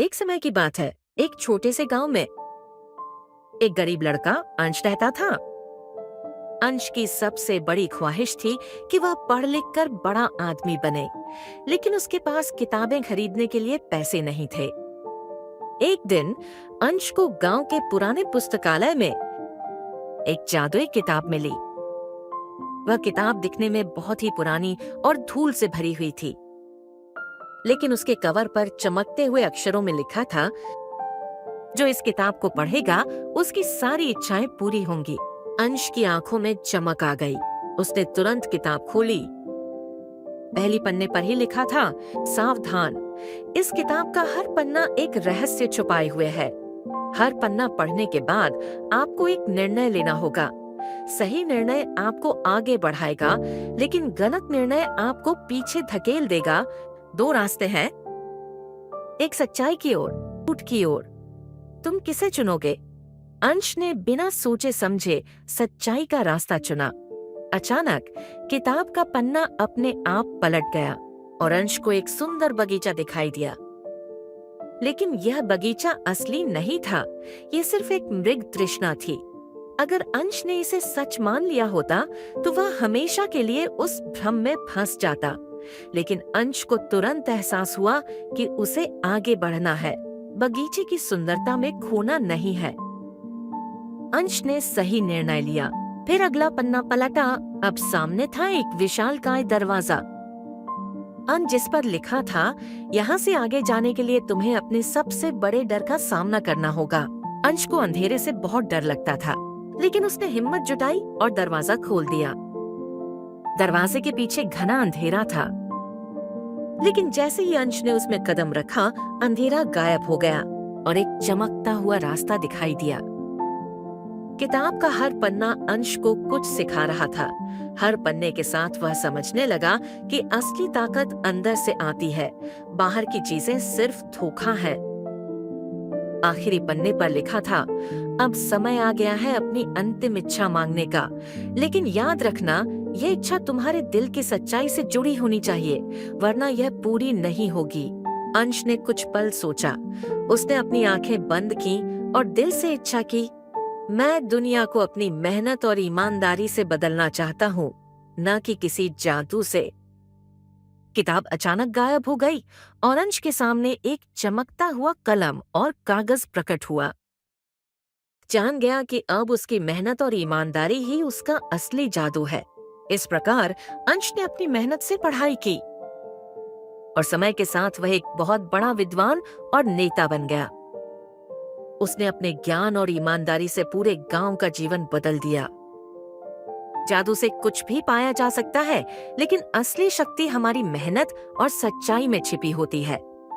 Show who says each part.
Speaker 1: एक समय की बात है। एक छोटे से गांव में एक गरीब लड़का अंश रहता था। अंश की सबसे बड़ी ख्वाहिश थी कि वह पढ़ लिख कर बड़ा आदमी बने, लेकिन उसके पास किताबें खरीदने के लिए पैसे नहीं थे। एक दिन अंश को गांव के पुराने पुस्तकालय में एक जादुई किताब मिली। वह किताब दिखने में बहुत ही पुरानी और धूल से भरी हुई थी, लेकिन उसके कवर पर चमकते हुए अक्षरों में लिखा था, जो इस किताब को पढ़ेगा उसकी सारी इच्छाएं पूरी होंगी। अंश की आंखों में चमक आ गई। उसने तुरंत किताब खोली। पहली पन्ने पर ही लिखा था, सावधान, इस किताब का हर पन्ना एक रहस्य छुपाए हुए है। हर पन्ना पढ़ने के बाद आपको एक निर्णय लेना होगा। सही निर्णय आपको आगे बढ़ाएगा, लेकिन गलत निर्णय आपको पीछे धकेल देगा। दो रास्ते हैं, एक सच्चाई की ओर, झूठ की ओर। तुम किसे चुनोगे? अंश ने बिना सोचे समझे सच्चाई का रास्ता चुना। अचानक किताब का पन्ना अपने आप पलट गया और अंश को एक सुंदर बगीचा दिखाई दिया। लेकिन यह बगीचा असली नहीं था, ये सिर्फ एक मृग तृष्णा थी। अगर अंश ने इसे सच मान लिया होता तो वह हमेशा के लिए उस भ्रम में फंस जाता। लेकिन अंश को तुरंत एहसास हुआ कि उसे आगे बढ़ना है, बगीचे की सुंदरता में खोना नहीं है। अंश ने सही निर्णय लिया। फिर अगला पन्ना पलटा। अब सामने था एक विशालकाय दरवाजा, जिस पर लिखा था, यहाँ से आगे जाने के लिए तुम्हें अपने सबसे बड़े डर का सामना करना होगा। अंश को अंधेरे से बहुत डर लगता था, लेकिन उसने हिम्मत जुटाई और दरवाजा खोल दिया। दरवाजे के पीछे घना अंधेरा था, लेकिन जैसे ही अंश ने उसमें कदम रखा, अंधेरा गायब हो गया और एक चमकता हुआ रास्ता दिखाई दिया। किताब का हर पन्ना अंश को कुछ सिखा रहा था। हर पन्ने के साथ वह समझने लगा कि असली ताकत अंदर से आती है, बाहर की चीजें सिर्फ धोखा है। आखिरी पन्ने पर लिखा था, अब समय आ गया है अपनी अंतिम इच्छा मांगने का, लेकिन याद रखना, ये इच्छा तुम्हारे दिल की सच्चाई से जुड़ी होनी चाहिए, वरना यह पूरी नहीं होगी। अंश ने कुछ पल सोचा। उसने अपनी आंखें बंद की और दिल से इच्छा की, मैं दुनिया को अपनी मेहनत और ईमानदारी से बदलना चाहता हूँ, न कि किसी जादू से। किताब अचानक गायब हो गई और अंश के सामने एक चमकता हुआ कलम और कागज प्रकट हुआ। जान गया कि अब उसकी मेहनत और ईमानदारी ही उसका असली जादू है। इस प्रकार अंश ने अपनी मेहनत से पढ़ाई की और समय के साथ वह एक बहुत बड़ा विद्वान और नेता बन गया। उसने अपने ज्ञान और ईमानदारी से पूरे गांव का जीवन बदल दिया। जादू से कुछ भी पाया जा सकता है, लेकिन असली शक्ति हमारी मेहनत और सच्चाई में छिपी होती है।